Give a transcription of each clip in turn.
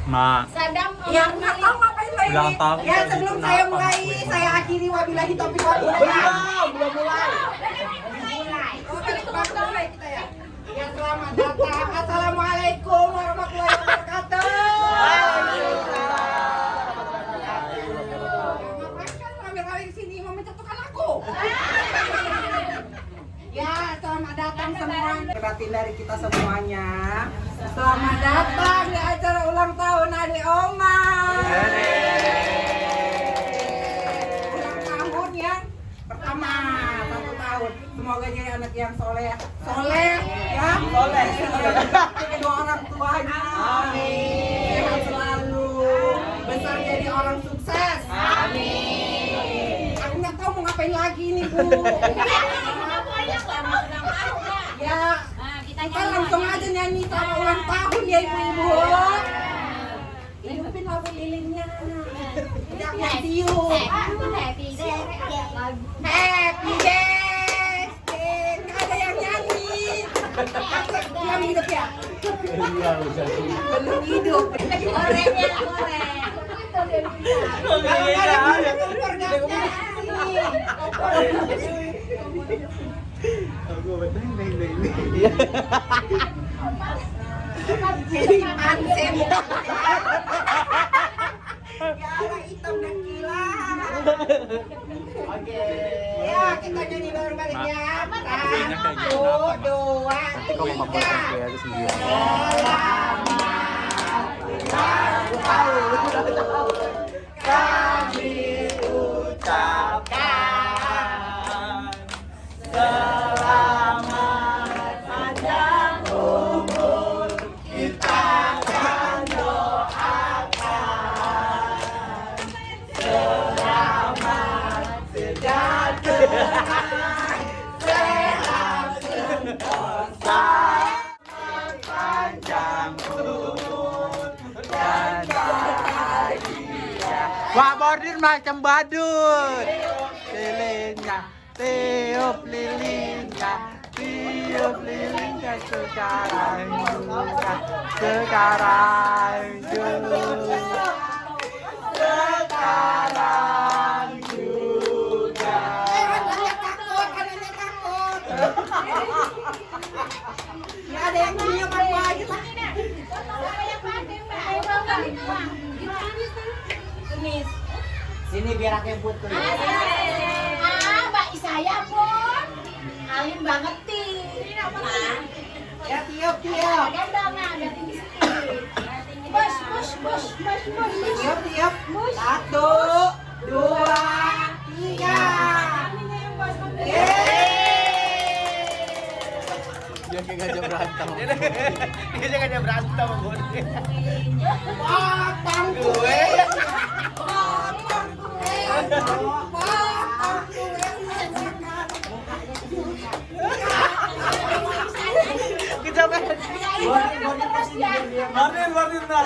Ma. Sadam Ya, nggak tahu ngapain lagi. Ulang tahun Ya, ke- sebelum kenapa? saya mulai, saya akhiri wabillahi taufiq wal hidayah. belum mulai. Oh, baru mulai kita ya. Ya, selamat datang. Assalamualaikum warahmatullahi wabarakatuh. Ngapain kan rame-rame sini mau menjatuhkan aku? Ya, selamat datang semua. Batin dari kita semuanya. Selamat datang di acara ulang tahun adik Oma. Ulang tahun yang pertama 1 tahun. Semoga jadi anak yang soleh, ya, soleh. Kedua orang tuanya. Amin. Sehat selalu. Besar jadi orang sukses. Amin. Aku nggak tahu mau ngapain lagi nih Bu. Ya, kita langsung aja nyanyi sama ulang tahun ya ibu-ibu. Hidupin lagu lilinnya. Jangan tiup. Happy birthday. Nggak ada yang nyanyi. Belum hidup ya? Belum hidup. Orangnya orang. Kalau nggak ada kompor gasnya. Aku betul ini. Ansem. Ya, hitam dan kilat. Oke. Ya, kita nyanyi bareng-bareng ya. Satu, dua, tiga. Kami ucapkan selamat panjang umur, kita akan doakan selamat sejahtera, sehat sentosa, panjang umur dan bahagia. Wah, bordir macam badut. Lilinnya, tiup lilinnya, tiup lilinnya sekarang juga, sekarang juga, sekarang juga. Anaknya takut. Nggak ada yang nyium aku aja lah. Sini biar aku yang putus. Mbak Isaya pun alim banget nih. Ya tiup. Gendong nah, biar tinggi sedikit. Bos. Tiup. 1, 2, 3. Dia kayak gajah berantem. Dia gajah berantem sama bordir. Potong gue. Kita main. Bordir nah.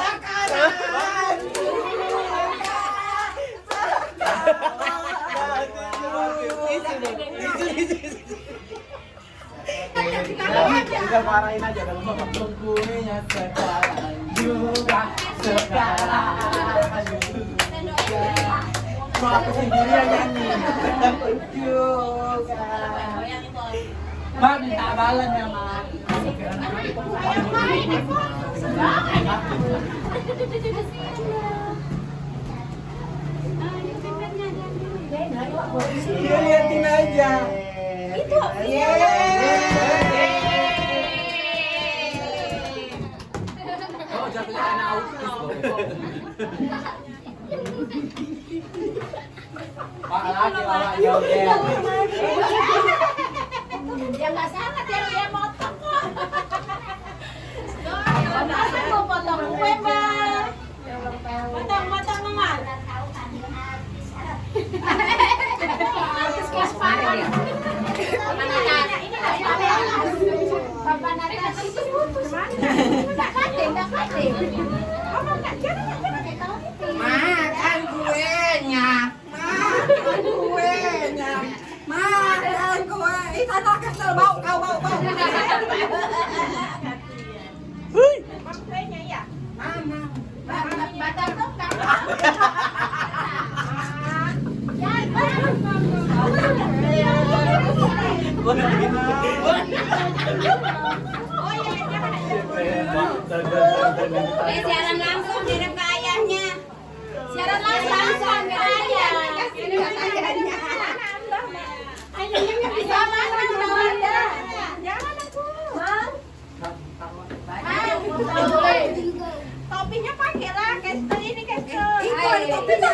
Kita marahin aja dalam potong kuenya sekarang juga, sekarang juga. Mau aku sendiri yang nyanyi juga. Mbak minta balan ya Mak. Iya, liatin aja. Itu Oh, jatuhnya kena autis. Pak lagi lawak joget. ya nggak salah dia motong kok. Masa mau potong kue Mbak? Potong Nongan. Artis kelas parah ya. Bapak Nata itu putus. Enggak kade. Makan kuenya. Makan kue. Itu anak kesel bau. Kuenya ya. Mama. Siaran langsung kirim ke ayahnya. Siaran langsung ke ayah. Kirim ke ayahnya. Ayahnya nggak bisa makan ada. Jangan aku. Topinya pakai lah, Castle ini Castle. Topinya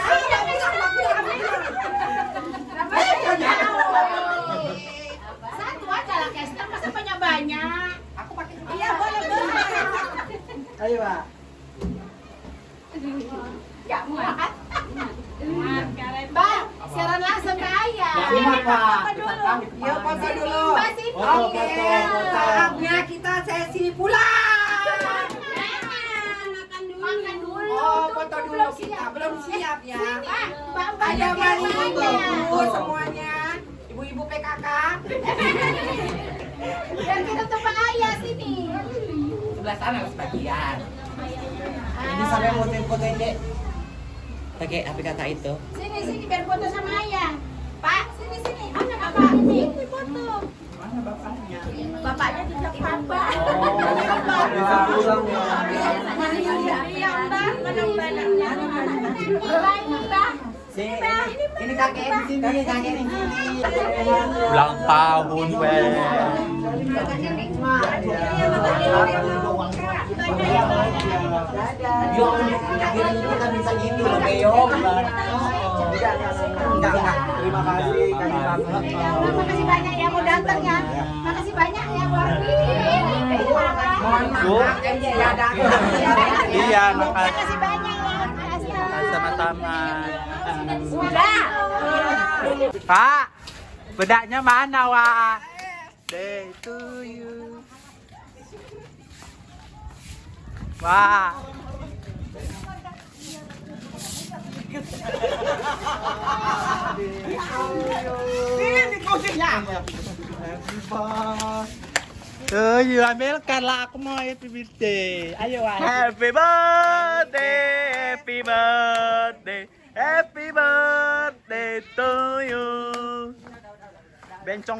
satu aja lah Castle, masa punya banyak. Aku pakai. Iya boleh boleh. Ayo, Pak. Gak muat. Bang, siaran langsung ke ayah. Nggak muat, Pak. Yuk foto dulu. Mbak Siti. Oke, saatnya kita sesi pulang. Makan dulu. Oh, foto dulu kita. Belum siap ya. Mbak Ada mari ibu ibu semuanya. Ibu-ibu PKK. Dan kita tempat ayah sini. Sebelah sana sebagian. Ini sampai foto-fotoin, Dek. Pakai HP kakak itu. Sini biar foto sama ayah. Pak, sini. Mana bapak ini? Ini foto. Mana bapaknya? Bapaknya di papa. Bisa pulang ya. Iya, Mbak. Mana Mbak? Ini, Mbak. Ini kakek di sini, kakek di sini. Ulang tahun, Beb. Yo, kira kita bisa gitu loh, Beo. Enggak. Terima kasih, kakek kakak. Makasih banyak ya mau datang ya. Makasih banyak ya buat Mohon maaf, ya datang. Iya, makasih. Makasih banyak ya. Makasih ya. Sama-sama. Sudah. Pak, bedaknya mana, Wak? Day to you. Wah. Ini kucingnya. Ambilkan lah, aku mau happy birthday. Ayo, Wak. Happy birthday, happy birthday, happy birthday to you. Bencong